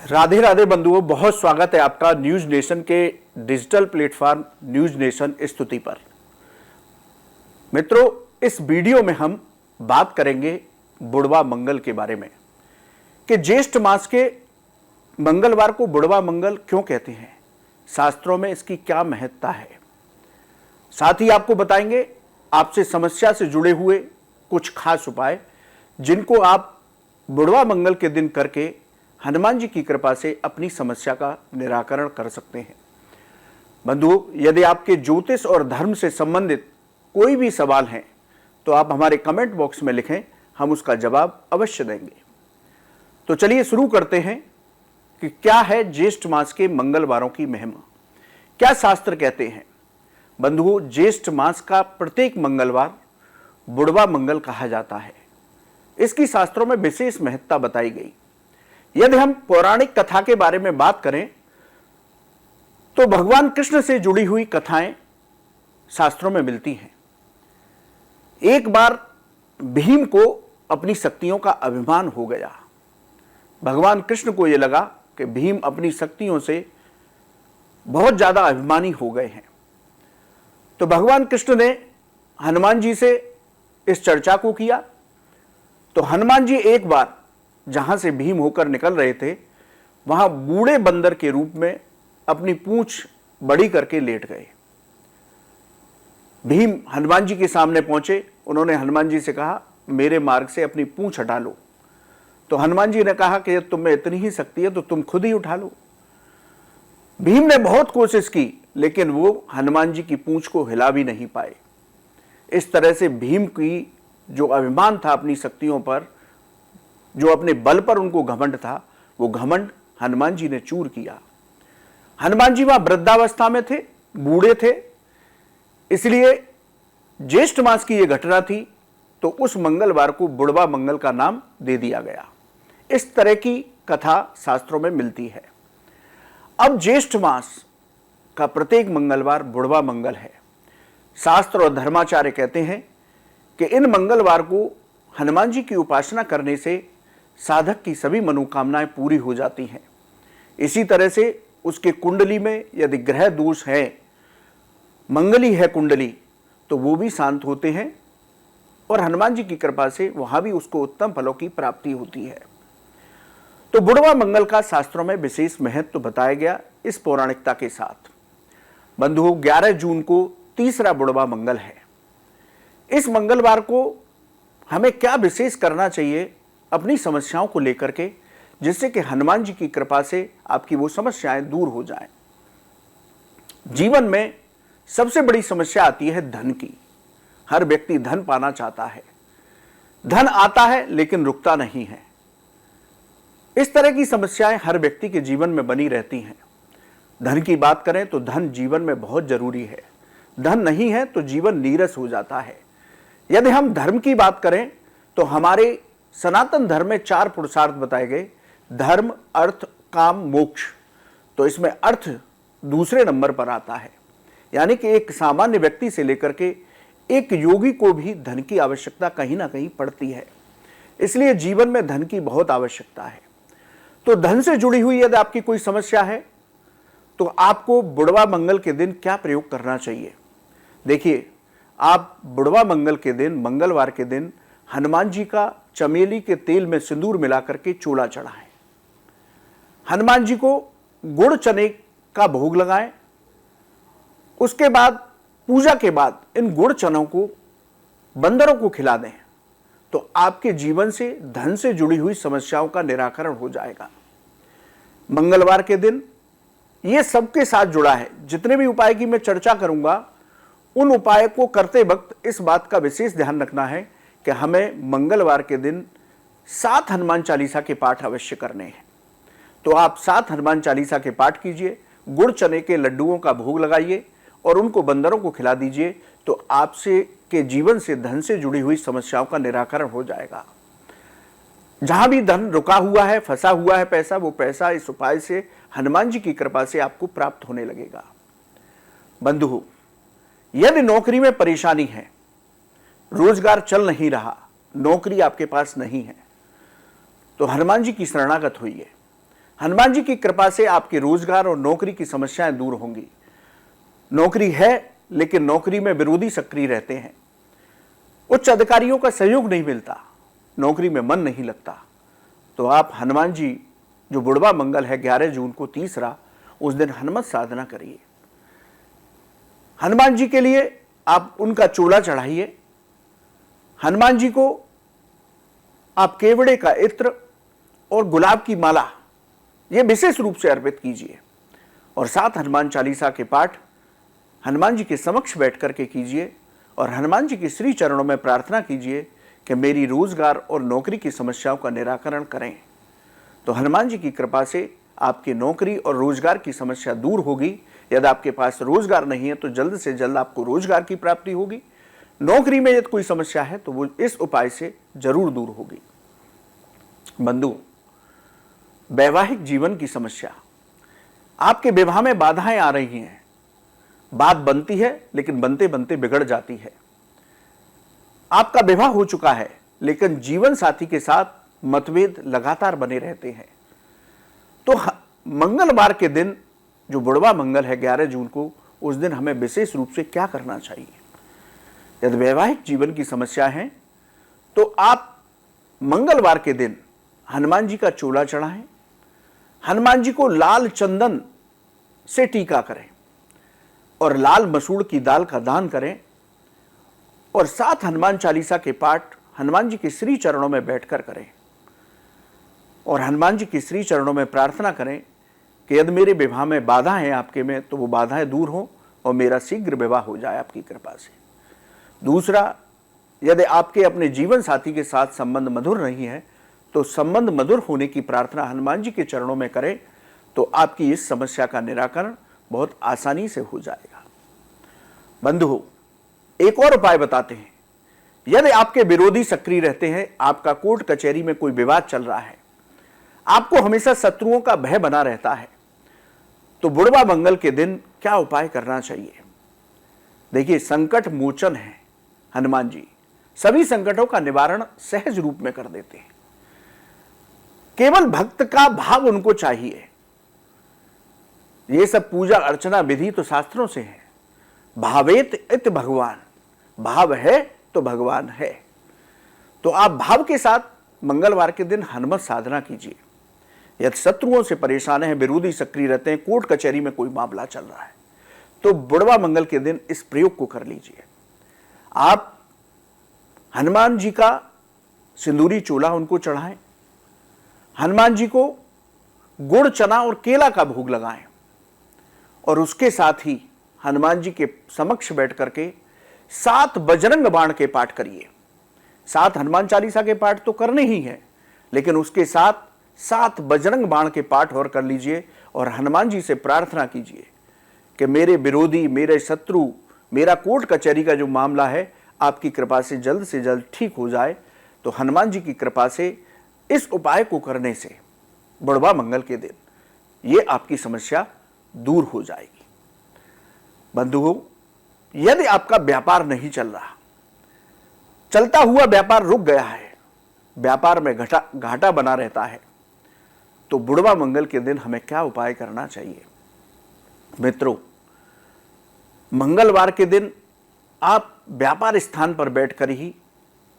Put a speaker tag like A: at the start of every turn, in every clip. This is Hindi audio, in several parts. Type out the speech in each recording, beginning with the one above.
A: राधे राधे बंधुओं, बहुत स्वागत है आपका न्यूज नेशन के डिजिटल प्लेटफॉर्म न्यूज नेशन स्तुति पर। मित्रों, इस वीडियो में हम बात करेंगे बुढ़वा मंगल के बारे में कि ज्येष्ठ मास के मंगलवार को बुढ़वा मंगल क्यों कहते हैं, शास्त्रों में इसकी क्या महत्ता है। साथ ही आपको बताएंगे आपसे समस्या से जुड़े हुए कुछ खास उपाय जिनको आप बुढ़वा मंगल के दिन करके हनुमान जी की कृपा से अपनी समस्या का निराकरण कर सकते हैं। बंधुओं, यदि आपके ज्योतिष और धर्म से संबंधित कोई भी सवाल हैं तो आप हमारे कमेंट बॉक्स में लिखें, हम उसका जवाब अवश्य देंगे। तो चलिए शुरू करते हैं कि क्या है ज्येष्ठ मास के मंगलवारों की महिमा, क्या शास्त्र कहते हैं। बंधुओं, ज्येष्ठ मास का प्रत्येक मंगलवार बुढ़वा मंगल कहा जाता है। इसकी शास्त्रों में विशेष महत्ता बताई गई। यदि हम पौराणिक कथा के बारे में बात करें तो भगवान कृष्ण से जुड़ी हुई कथाएं शास्त्रों में मिलती हैं। एक बार भीम को अपनी शक्तियों का अभिमान हो गया। भगवान कृष्ण को यह लगा कि भीम अपनी शक्तियों से बहुत ज्यादा अभिमानी हो गए हैं। तो भगवान कृष्ण ने हनुमान जी से इस चर्चा को किया। तो हनुमान जी एक बार जहां से भीम होकर निकल रहे थे वहां बूढ़े बंदर के रूप में अपनी पूंछ बड़ी करके लेट गए। भीम हनुमान जी के सामने पहुंचे। उन्होंने हनुमान जी से कहा, मेरे मार्ग से अपनी पूंछ हटा लो। तो हनुमान जी ने कहा कि तुम में इतनी ही शक्ति है तो तुम खुद ही उठा लो। भीम ने बहुत कोशिश की लेकिन वो हनुमान जी की पूंछ को हिला भी नहीं पाए। इस तरह से भीम की जो अभिमान था अपनी शक्तियों पर, जो अपने बल पर उनको घमंड था, वो घमंड हनुमान जी ने चूर किया। हनुमान जी वहां वृद्धावस्था में थे, बूढ़े थे, इसलिए ज्येष्ठ मास की यह घटना थी। तो उस मंगलवार को बुढ़वा मंगल का नाम दे दिया गया। इस तरह की कथा शास्त्रों में मिलती है। अब ज्येष्ठ मास का प्रत्येक मंगलवार बुढ़वा मंगल है। शास्त्र और धर्माचार्य कहते हैं कि इन मंगलवार को हनुमान जी की उपासना करने से साधक की सभी मनोकामनाएं पूरी हो जाती हैं। इसी तरह से उसके कुंडली में यदि ग्रह दोष है, मंगली है कुंडली, तो वो भी शांत होते हैं और हनुमान जी की कृपा से वहां भी उसको उत्तम फलों की प्राप्ति होती है। तो बुढ़वा मंगल का शास्त्रों में विशेष महत्व बताया गया इस पौराणिकता के साथ। बंधुओं, 11 जून को तीसरा बुढ़वा मंगल है। इस मंगलवार को हमें क्या विशेष करना चाहिए अपनी समस्याओं को लेकर के, जिससे कि हनुमान जी की कृपा से आपकी वो समस्याएं दूर हो जाएं। जीवन में सबसे बड़ी समस्या आती है धन की। हर व्यक्ति धन पाना चाहता है। धन आता है लेकिन रुकता नहीं है। इस तरह की समस्याएं हर व्यक्ति के जीवन में बनी रहती हैं। धन की बात करें तो धन जीवन में बहुत जरूरी है। धन नहीं है तो जीवन नीरस हो जाता है। यदि हम धर्म की बात करें तो हमारे सनातन धर्म में 4 पुरुषार्थ बताए गए, धर्म, अर्थ, काम, मोक्ष। तो इसमें अर्थ दूसरे नंबर पर आता है। यानी कि एक सामान्य व्यक्ति से लेकर के एक योगी को भी धन की आवश्यकता कहीं ना कहीं पड़ती है। इसलिए जीवन में धन की बहुत आवश्यकता है। तो धन से जुड़ी हुई यदि आपकी कोई समस्या है तो आपको बुढ़वा मंगल के दिन क्या प्रयोग करना चाहिए। देखिए, आप बुढ़वा मंगल के दिन, मंगलवार के दिन हनुमान जी का चमेली के तेल में सिंदूर मिलाकर के चूड़ा चढ़ाएं। हनुमान जी को गुड़ चने का भोग लगाएं। उसके बाद पूजा के बाद इन गुड़ चनों को बंदरों को खिला दें तो आपके जीवन से धन से जुड़ी हुई समस्याओं का निराकरण हो जाएगा। मंगलवार के दिन ये सबके साथ जुड़ा है। जितने भी उपाय की मैं चर्चा करूंगा उन उपाय को करते वक्त इस बात का विशेष ध्यान रखना है कि हमें मंगलवार के दिन 7 हनुमान चालीसा के पाठ अवश्य करने हैं। तो आप 7 हनुमान चालीसा के पाठ कीजिए, गुड़ चने के लड्डुओं का भोग लगाइए और उनको बंदरों को खिला दीजिए। तो आपसे के जीवन से धन से जुड़ी हुई समस्याओं का निराकरण हो जाएगा। जहां भी धन रुका हुआ है, फंसा हुआ है पैसा, वो पैसा इस उपाय से हनुमान जी की कृपा से आपको प्राप्त होने लगेगा। बंधु, यदि नौकरी में परेशानी है, रोजगार चल नहीं रहा, नौकरी आपके पास नहीं है, तो हनुमान जी की शरणागत होइए। हनुमान जी की कृपा से आपके रोजगार और नौकरी की समस्याएं दूर होंगी। नौकरी है लेकिन नौकरी में विरोधी सक्रिय रहते हैं, उच्च अधिकारियों का सहयोग नहीं मिलता, नौकरी में मन नहीं लगता, तो आप हनुमान जी जो बुढ़वा मंगल है 11 जून को तीसरा, उस दिन हनुमत साधना करिए। हनुमान जी के लिए आप उनका चोला चढ़ाइए। हनुमान जी को आप केवड़े का इत्र और गुलाब की माला यह विशेष रूप से अर्पित कीजिए और साथ हनुमान चालीसा के पाठ हनुमान जी के समक्ष बैठ करके कीजिए और हनुमान जी के श्री चरणों में प्रार्थना कीजिए कि मेरी रोजगार और नौकरी की समस्याओं का निराकरण करें। तो हनुमान जी की कृपा से आपकी नौकरी और रोजगार की समस्या दूर होगी। यदि आपके पास रोजगार नहीं है तो जल्द से जल्द आपको रोजगार की प्राप्ति होगी। नौकरी में यदि कोई समस्या है तो वो इस उपाय से जरूर दूर होगी। बंधु, वैवाहिक जीवन की समस्या, आपके विवाह में बाधाएं आ रही हैं, बात बनती है लेकिन बनते बनते बिगड़ जाती है। आपका विवाह हो चुका है लेकिन जीवन साथी के साथ मतभेद लगातार बने रहते हैं। तो मंगलवार के दिन जो बुढ़वा मंगल है 11 जून को, उस दिन हमें विशेष रूप से क्या करना चाहिए? यदि वैवाहिक जीवन की समस्या है तो आप मंगलवार के दिन हनुमान जी का चोला चढ़ाएं, हनुमान जी को लाल चंदन से टीका करें और लाल मसूर की दाल का दान करें और साथ हनुमान चालीसा के पाठ हनुमान जी के श्री चरणों में बैठकर करें और हनुमान जी के श्री चरणों में प्रार्थना करें कि यदि मेरे विवाह में बाधा है आपके में तो वो बाधाएं दूर हो और मेरा शीघ्र विवाह हो जाए आपकी कृपा से। दूसरा, यदि आपके अपने जीवन साथी के साथ संबंध मधुर नहीं है तो संबंध मधुर होने की प्रार्थना हनुमान जी के चरणों में करें तो आपकी इस समस्या का निराकरण बहुत आसानी से हो जाएगा। बंधु, एक और उपाय बताते हैं। यदि आपके विरोधी सक्रिय रहते हैं, आपका कोर्ट कचहरी में कोई विवाद चल रहा है, आपको हमेशा शत्रुओं का भय बना रहता है, तो बुढ़वा मंगल के दिन क्या उपाय करना चाहिए? देखिए, संकट मोचन है हनुमान जी, सभी संकटों का निवारण सहज रूप में कर देते हैं। केवल भक्त का भाव उनको चाहिए। ये सब पूजा अर्चना विधि तो शास्त्रों से है। भावेत इत भगवान, भाव है तो भगवान है। तो आप भाव के साथ मंगलवार के दिन हनुमत साधना कीजिए। यदि शत्रुओं से परेशान है, विरोधी सक्रिय रहते हैं, कोर्ट कचहरी में कोई मामला चल रहा है, तो बुढ़वा मंगल के दिन इस प्रयोग को कर लीजिए। आप हनुमान जी का सिंदूरी चोला उनको चढ़ाएं, हनुमान जी को गुड़, चना और केला का भोग लगाएं और उसके साथ ही हनुमान जी के समक्ष बैठ करके 7 बजरंग बाण के पाठ करिए। 7 हनुमान चालीसा के पाठ तो करने ही हैं, लेकिन उसके साथ 7 बजरंग बाण के पाठ और कर लीजिए और हनुमान जी से प्रार्थना कीजिए कि मेरे विरोधी, मेरे शत्रु, मेरा कोर्ट कचहरी का जो मामला है आपकी कृपा से जल्द ठीक हो जाए। तो हनुमान जी की कृपा से इस उपाय को करने से बुढ़वा मंगल के दिन ये आपकी समस्या दूर हो जाएगी। बंधुओं, यदि आपका व्यापार नहीं चल रहा, चलता हुआ व्यापार रुक गया है, व्यापार में घाटा बना रहता है, तो बुढ़वा मंगल के दिन हमें क्या उपाय करना चाहिए? मित्रों, मंगलवार के दिन आप व्यापार स्थान पर बैठकर ही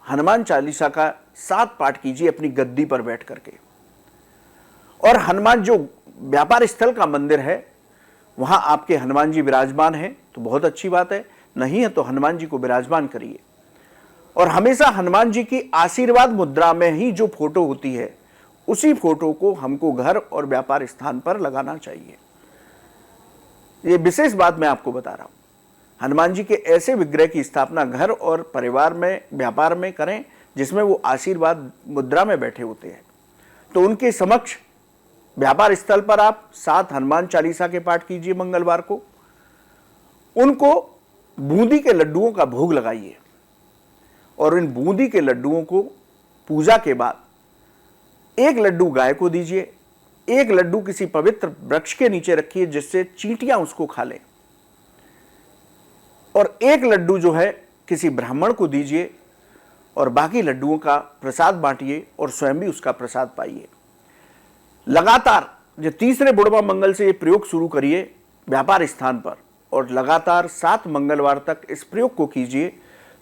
A: हनुमान चालीसा का 7 पाठ कीजिए अपनी गद्दी पर बैठ करके। और हनुमान जो व्यापार स्थल का मंदिर है वहां आपके हनुमान जी विराजमान हैं तो बहुत अच्छी बात है, नहीं है तो हनुमान जी को विराजमान करिए। और हमेशा हनुमान जी की आशीर्वाद मुद्रा में ही जो फोटो होती है उसी फोटो को हमको घर और व्यापार स्थान पर लगाना चाहिए। ये विशेष बात मैं आपको बता रहा हूं। हनुमान जी के ऐसे विग्रह की स्थापना घर और परिवार में, व्यापार में करें जिसमें वो आशीर्वाद मुद्रा में बैठे होते हैं। तो उनके समक्ष व्यापार स्थल पर आप 7 हनुमान चालीसा के पाठ कीजिए मंगलवार को। उनको बूंदी के लड्डुओं का भोग लगाइए और इन बूंदी के लड्डुओं को पूजा के बाद 1 लड्डू गाय को दीजिए, 1 लड्डू किसी पवित्र वृक्ष के नीचे रखिए जिससे चींटियां उसको खा लें, और 1 लड्डू जो है किसी ब्राह्मण को दीजिए और बाकी लड्डुओं का प्रसाद बांटिए और स्वयं भी उसका प्रसाद पाइए। लगातार जो तीसरे बुढ़वा मंगल से ये प्रयोग शुरू करिए व्यापार स्थान पर और लगातार 7 मंगलवार तक इस प्रयोग को कीजिए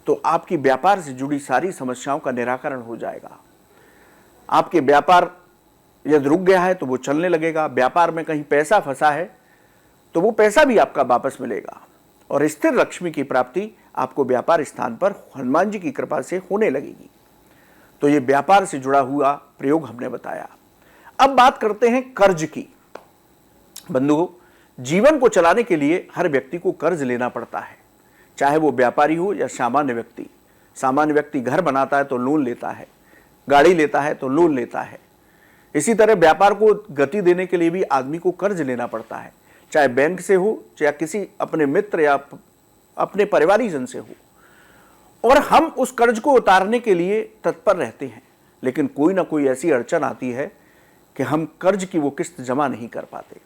A: तो आपकी व्यापार से जुड़ी सारी समस्याओं का निराकरण हो जाएगा। आपके व्यापार यदि रुक गया है तो वो चलने लगेगा, व्यापार में कहीं पैसा फंसा है तो वो पैसा भी आपका वापस मिलेगा और स्थिर लक्ष्मी की प्राप्ति आपको व्यापार स्थान पर हनुमान जी की कृपा से होने लगेगी। तो ये व्यापार से जुड़ा हुआ प्रयोग हमने बताया। अब बात करते हैं कर्ज की। बंधुओं, जीवन को चलाने के लिए हर व्यक्ति को कर्ज लेना पड़ता है, चाहे वो व्यापारी हो या सामान्य व्यक्ति। सामान्य व्यक्ति घर बनाता है तो लोन लेता है, गाड़ी लेता है तो लोन लेता है। इसी तरह व्यापार को गति देने के लिए भी आदमी को कर्ज लेना पड़ता है, चाहे बैंक से हो या किसी अपने मित्र या अपने परिवारीजन से हो। और हम उस कर्ज को उतारने के लिए तत्पर रहते हैं, लेकिन कोई ना कोई ऐसी अड़चन आती है कि हम कर्ज की वो किस्त जमा नहीं कर पाते।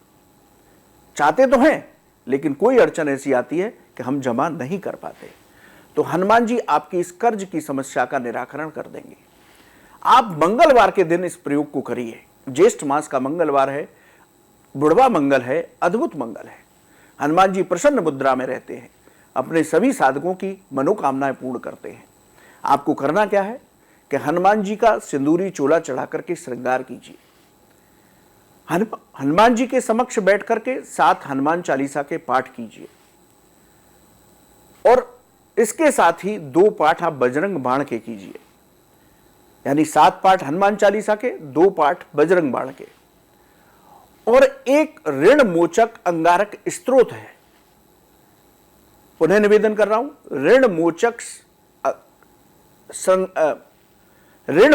A: चाहते तो हैं लेकिन कोई अड़चन ऐसी आती है कि हम जमा नहीं कर पाते। तो हनुमान जी आपकी इस कर्ज की समस्या का निराकरण कर देंगे। आप मंगलवार के दिन इस प्रयोग को करिए। ज्येष्ठ मास का मंगलवार है, बुढ़वा मंगल है, अद्भुत मंगल है। हनुमान जी प्रसन्न मुद्रा में रहते हैं, अपने सभी साधकों की मनोकामनाएं पूर्ण करते हैं। आपको करना क्या है कि हनुमान जी का सिंदूरी चोला चढ़ा करके श्रृंगार कीजिए। हनुमान जी के समक्ष बैठ करके 7 हनुमान चालीसा के पाठ कीजिए और इसके साथ ही 2 पाठ आप बजरंग बाण के कीजिए, यानी 7 पाठ हनुमान चालीसा के, 2 पाठ बजरंग बाण के। और एक ऋण मोचक अंगारक स्तोत्र है, पुनः निवेदन कर रहा हूं, ऋण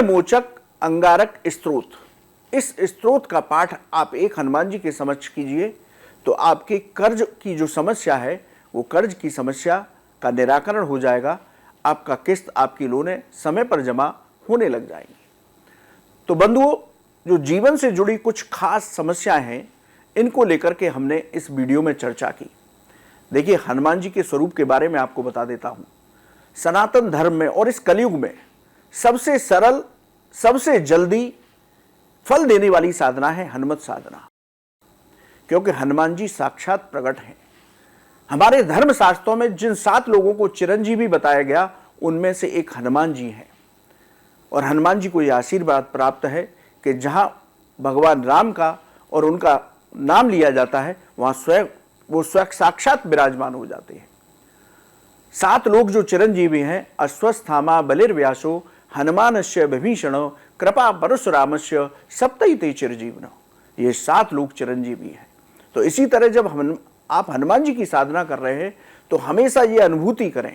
A: मोचक अंगारक स्तोत्र। इस स्तोत्र का पाठ आप एक हनुमान जी के समक्ष कीजिए तो आपके कर्ज की जो समस्या है वो कर्ज की समस्या का निराकरण हो जाएगा। आपका किस्त, आपकी लोनें समय पर जमा होने लग जाएंगी। तो बंधुओं, जो जीवन से जुड़ी कुछ खास समस्याएं हैं, इनको लेकर के हमने इस वीडियो में चर्चा की। देखिए, हनुमान जी के स्वरूप के बारे में आपको बता देता हूं। सनातन धर्म में और इस कलयुग में सबसे सरल, सबसे जल्दी फल देने वाली साधना है हनुमत साधना, क्योंकि हनुमान जी साक्षात प्रकट हैं। हमारे धर्म शास्त्रों में जिन 7 लोगों को चिरंजीवी बताया गया, उनमें से एक हनुमान जी हैं। और हनुमान जी को यह आशीर्वाद प्राप्त है कि जहां भगवान राम का और उनका नाम लिया जाता है, वहां वो स्वयं साक्षात विराजमान हो जाते हैं। 7 लोग जो चिरंजीवी हैं, अश्वस्थामा बलिर्व्यासो हनुमानस्य विभीषण कृपा परशुरामस्य सप्तैते चिरजीवन। ये 7 लोग चिरंजीवी हैं। तो इसी तरह जब आप हनुमान जी की साधना कर रहे हैं तो हमेशा ये अनुभूति करें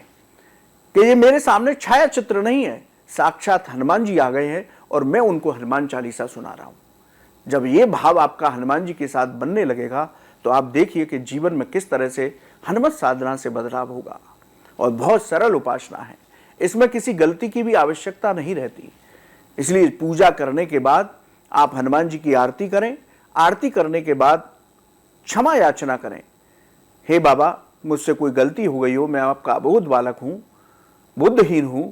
A: कि ये मेरे सामने छाया चित्र नहीं है, साक्षात हनुमान जी आ गए हैं और मैं उनको हनुमान चालीसा सुना रहा हूं। जब ये भाव आपका हनुमान जी के साथ बनने लगेगा तो आप देखिए कि जीवन में किस तरह से हनुमत साधना से बदलाव होगा। और बहुत सरल उपासना है, इसमें किसी गलती की भी आवश्यकता नहीं रहती। इसलिए पूजा करने के बाद आप हनुमान जी की आरती करें। आरती करने के बाद क्षमा याचना करें, हे बाबा, मुझसे कोई गलती हो गई हो, मैं आपका अबोध बालक हूं, बुद्धहीन हूं,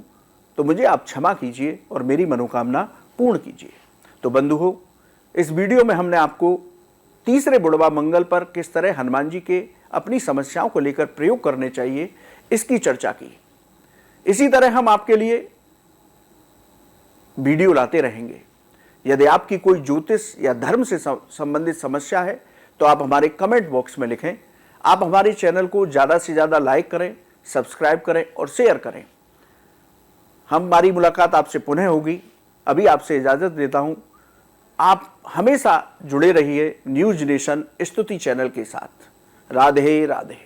A: तो मुझे आप क्षमा कीजिए और मेरी मनोकामना पूर्ण कीजिए। तो बंधुओं, इस वीडियो में हमने आपको तीसरे बुढ़वा मंगल पर किस तरह हनुमान जी के अपनी समस्याओं को लेकर प्रयोग करने चाहिए, इसकी चर्चा की। इसी तरह हम आपके लिए वीडियो लाते रहेंगे। यदि आपकी कोई ज्योतिष या धर्म से संबंधित समस्या है तो आप हमारे कमेंट बॉक्स में लिखें। आप हमारे चैनल को ज़्यादा से ज़्यादा लाइक करें, सब्सक्राइब करें और शेयर करें। हमारी मुलाकात आपसे पुनः होगी। अभी आपसे इजाज़त देता हूं। आप हमेशा जुड़े रहिए न्यूज़ नेशन स्तुति चैनल के साथ। राधे राधे।